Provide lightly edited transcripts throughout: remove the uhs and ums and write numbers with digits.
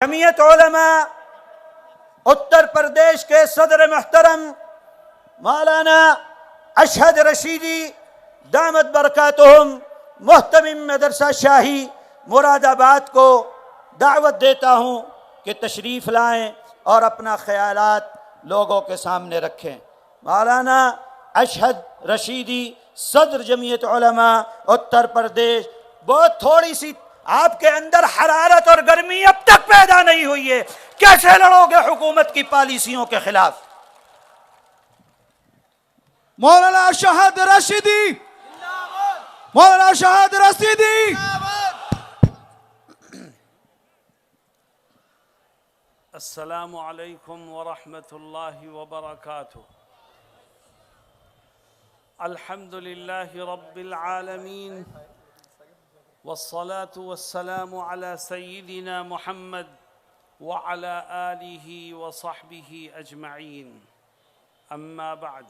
जमीयत उलमा उत्तर प्रदेश के सदर मुहतरम मौलाना अशहद रशीदी दामत बरकातुहुम मुहतमिम मदरसा शाही मुरादाबाद को दावत देता हूँ कि तशरीफ़ लाएँ और अपना ख़यालात लोगों के सामने रखें। मौलाना अशहद रशीदी सदर जमीयत उलमा उत्तर प्रदेश। बहुत थोड़ी सी आपके अंदर हरारत और गर्मी अब तक पैदा नहीं हुई है, कैसे लड़ोगे हुकूमत की पॉलिसियों के खिलाफ? मौलाना अशहद रशीदी, मौलाना अशहद रशीदी। अस्सलामु अलैकुम वरहमतुल्लाहि वबरकातुह। अल्हम्दुलिल्लाहि रब्बिल आलमीन वस्सलातु वस्सलामु अला सय्यिदिना मुहम्मद व अला आलिहि व सहबिहि अजमईन। अम्मा बाद।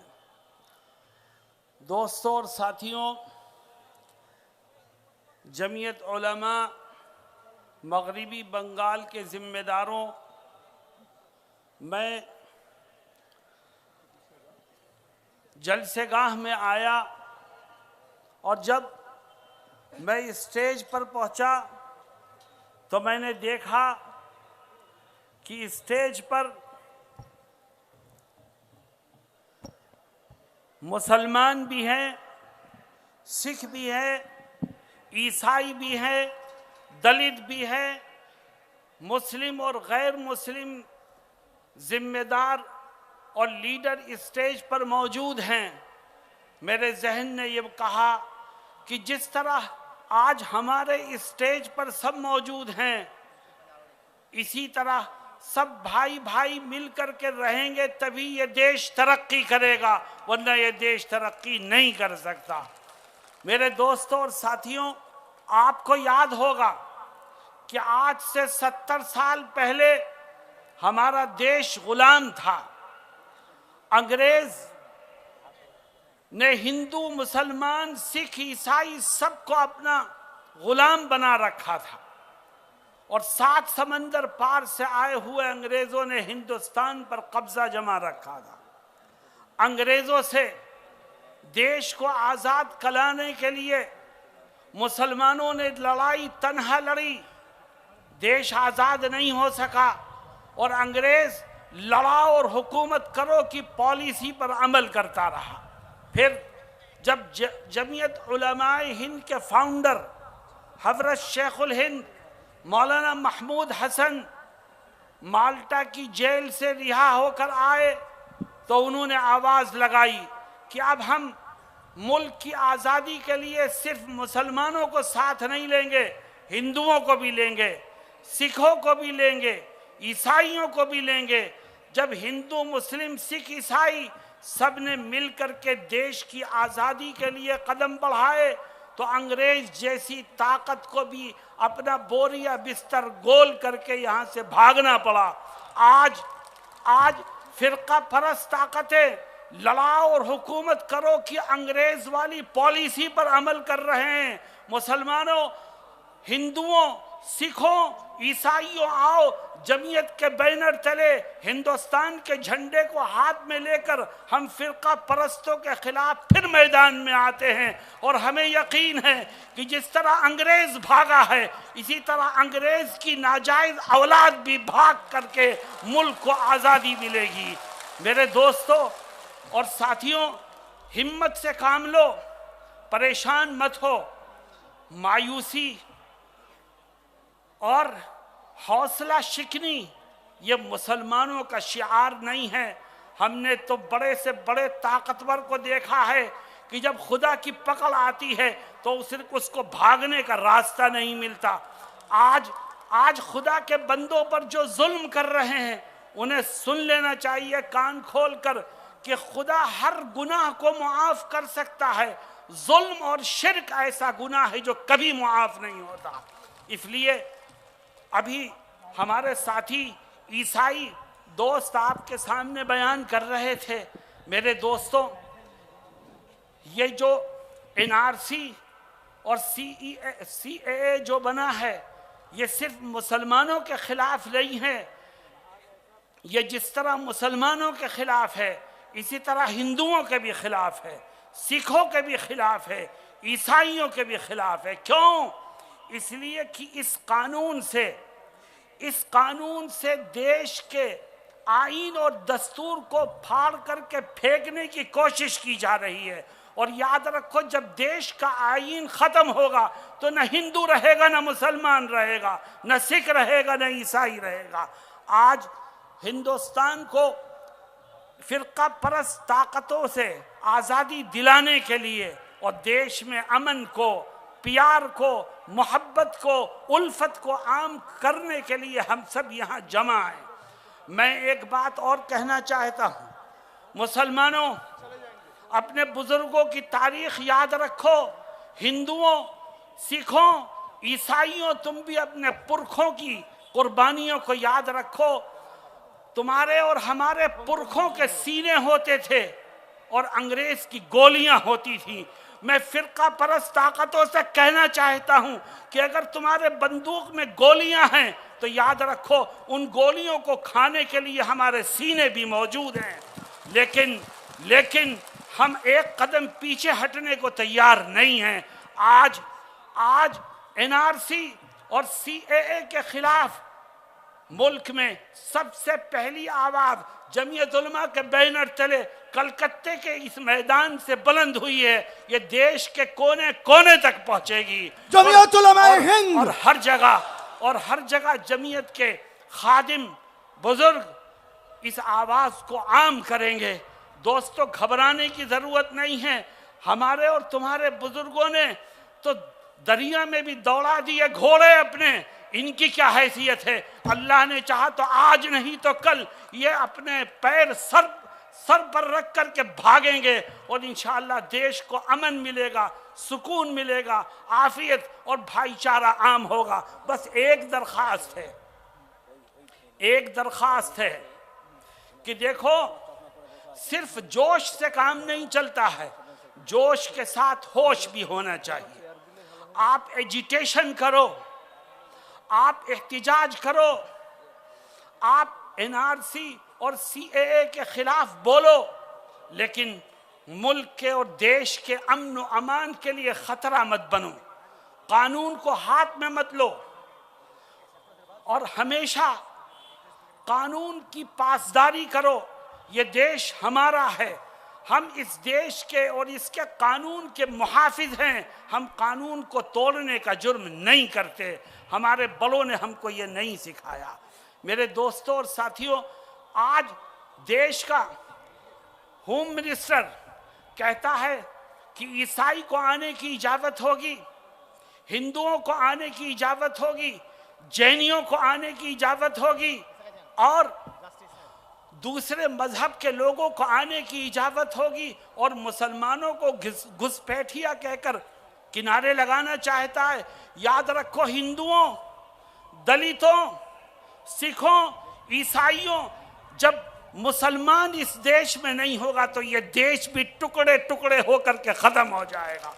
दोस्तों और साथियों, जमीयत उलमा मगरिबी बंगाल के ज़िम्मेदारों, मैं जलसेगाह में आया और जब मैं स्टेज पर पहुंचा तो मैंने देखा कि स्टेज पर मुसलमान भी हैं, सिख भी हैं, ईसाई भी हैं, दलित भी हैं, मुस्लिम और गैर मुस्लिम जिम्मेदार और लीडर स्टेज पर मौजूद हैं। मेरे जहन ने ये कहा कि जिस तरह आज हमारे स्टेज पर सब मौजूद हैं, इसी तरह सब भाई भाई मिल कर के रहेंगे तभी ये देश तरक्की करेगा, वरना ये देश तरक्की नहीं कर सकता। मेरे दोस्तों और साथियों, आपको याद होगा कि आज से 70 साल पहले हमारा देश गुलाम था। अंग्रेज ने हिंदू, मुसलमान, सिख, ईसाई सबको अपना गुलाम बना रखा था और 7 समंदर पार से आए हुए अंग्रेजों ने हिंदुस्तान पर कब्जा जमा रखा था। अंग्रेजों से देश को आज़ाद कराने के लिए मुसलमानों ने लड़ाई तन्हा लड़ी, देश आज़ाद नहीं हो सका और अंग्रेज लड़ाओ और हुकूमत करो की पॉलिसी पर अमल करता रहा। फिर जब जमीयत उलमाए हिंद के फाउंडर हज़रत शेखुल हिंद मौलाना महमूद हसन माल्टा की जेल से रिहा होकर आए तो उन्होंने आवाज़ लगाई कि अब हम मुल्क की आज़ादी के लिए सिर्फ मुसलमानों को साथ नहीं लेंगे, हिंदुओं को भी लेंगे, सिखों को भी लेंगे, ईसाइयों को भी लेंगे। जब हिंदू, मुस्लिम, सिख, ईसाई सब ने मिलकर के देश की आज़ादी के लिए कदम बढ़ाए तो अंग्रेज जैसी ताकत को भी अपना बोरिया बिस्तर गोल करके यहाँ से भागना पड़ा। आज फिरका परस्त ताकतें लड़ाओ और हुकूमत करो कि अंग्रेज वाली पॉलिसी पर अमल कर रहे हैं। मुसलमानों, हिंदुओं, सिखों, ईसाइयों, आओ जमीयत के बैनर तले हिंदुस्तान के झंडे को हाथ में लेकर हम फिरका परस्तों के खिलाफ फिर मैदान में आते हैं। और हमें यकीन है कि जिस तरह अंग्रेज भागा है, इसी तरह अंग्रेज की नाजायज औलाद भी भाग करके मुल्क को आज़ादी मिलेगी। मेरे दोस्तों और साथियों, हिम्मत से काम लो, परेशान मत हो। मायूसी और हौसला शिकनी ये मुसलमानों का शिआर नहीं है। हमने तो बड़े से बड़े ताकतवर को देखा है कि जब खुदा की पकड़ आती है तो उसको भागने का रास्ता नहीं मिलता। आज खुदा के बंदों पर जो जुल्म कर रहे हैं उन्हें सुन लेना चाहिए कान खोल कर कि खुदा हर गुनाह को मुआफ कर सकता है। जुल्म और शिर्क ऐसा गुनाह है जो कभी मुआफ नहीं होता। इसलिए अभी हमारे साथी ईसाई दोस्त आपके सामने बयान कर रहे थे। मेरे दोस्तों, ये जो NRC और CAA जो बना है, ये सिर्फ मुसलमानों के खिलाफ नहीं है, ये जिस तरह मुसलमानों के खिलाफ है इसी तरह हिंदुओं के भी खिलाफ है, सिखों के भी खिलाफ है, ईसाइयों के भी खिलाफ है। क्यों? इसलिए कि इस कानून से देश के आईन और दस्तूर को फाड़ करके फेंकने की कोशिश की जा रही है। और याद रखो, जब देश का आईन खत्म होगा तो न हिंदू रहेगा, न मुसलमान रहेगा, न सिख रहेगा, न ईसाई रहेगा। आज हिंदुस्तान को फिरका परस्त ताकतों से आज़ादी दिलाने के लिए और देश में अमन को, प्यार को, मोहब्बत को, उल्फत को आम करने के लिए हम सब यहाँ जमा हैं। मैं एक बात और कहना चाहता हूँ, मुसलमानों अपने बुजुर्गों की तारीख याद रखो। हिंदुओं, सिखों, ईसाइयों, तुम भी अपने पुरखों की कुर्बानियों को याद रखो। तुम्हारे और हमारे पुरखों के सीने होते थे और अंग्रेज की गोलियां होती थी। मैं फिरका परस्त ताकतों से कहना चाहता हूं कि अगर तुम्हारे बंदूक में गोलियां हैं तो याद रखो, उन गोलियों को खाने के लिए हमारे सीने भी मौजूद हैं। लेकिन हम एक कदम पीछे हटने को तैयार नहीं हैं। आज एनआरसी और सीएए के खिलाफ मुल्क में सबसे पहली आवाज जमीयत उलमा के बैनर तले कलकत्ते के इस मैदान से बुलंद हुई है। ये देश के कोने कोने तक पहुंचेगी। जमीयत उलमा हिंद और हर जगह जमीयत के खादिम बुजुर्ग इस आवाज को आम करेंगे। दोस्तों, घबराने की जरूरत नहीं है। हमारे और तुम्हारे बुजुर्गों ने तो दरिया में भी दौड़ा दिए घोड़े अपने, इनकी क्या हैसियत है। अल्लाह ने चाहा तो आज नहीं तो कल ये अपने पैर सर पर रख करके भागेंगे और इंशाअल्लाह देश को अमन मिलेगा, सुकून मिलेगा, आफियत और भाईचारा आम होगा। बस एक दरखास्त है कि देखो, सिर्फ जोश से काम नहीं चलता है, जोश के साथ होश भी होना चाहिए। आप एजिटेशन करो, आप एहतिजाज करो, आप एनआरसी और सीएए के खिलाफ बोलो, लेकिन मुल्क के और देश के अमन व अमान के लिए खतरा मत बनो। कानून को हाथ में मत लो और हमेशा कानून की पासदारी करो। ये देश हमारा है, हम इस देश के और इसके कानून के मुहाफिज हैं। हम कानून को तोड़ने का जुर्म नहीं करते, हमारे बड़ों ने हमको ये नहीं सिखाया। मेरे दोस्तों और साथियों, आज देश का होम मिनिस्टर कहता है कि ईसाई को आने की इजाज़त होगी, हिंदुओं को आने की इजाज़त होगी, जैनियों को आने की इजाज़त होगी और दूसरे मजहब के लोगों को आने की इजाज़त होगी, और मुसलमानों को घुसपैठिया कहकर किनारे लगाना चाहता है। याद रखो, हिंदुओं, दलितों, सिखों, ईसाइयों, जब मुसलमान इस देश में नहीं होगा तो ये देश भी टुकड़े टुकड़े होकर के ख़त्म हो जाएगा।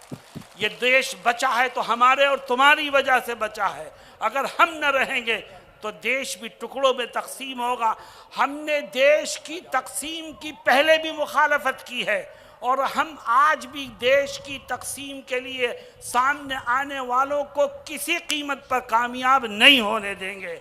ये देश बचा है तो हमारे और तुम्हारी वजह से बचा है। अगर हम न रहेंगे तो देश भी टुकड़ों में तकसीम होगा। हमने देश की तकसीम की पहले भी मुखालफत की है और हम आज भी देश की तकसीम के लिए सामने आने वालों को किसी कीमत पर कामयाब नहीं होने देंगे।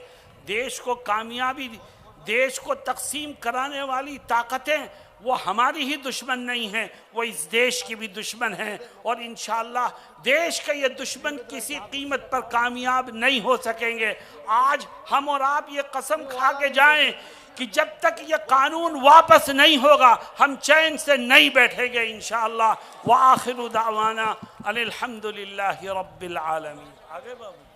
देश को तकसीम कराने वाली ताकतें वो हमारी ही दुश्मन नहीं हैं, वो इस देश की भी दुश्मन हैं। और इंशाअल्लाह देश के ये दुश्मन किसी कीमत पर कामयाब नहीं हो सकेंगे। आज हम और आप ये कसम खा के जाएं कि जब तक ये कानून वापस नहीं होगा हम चैन से नहीं बैठेंगे इंशाअल्लाह। व आखिरु दावाना अनिल हम्दुलिल्लाहि रब्बिल आलमीन। आगे बाबू।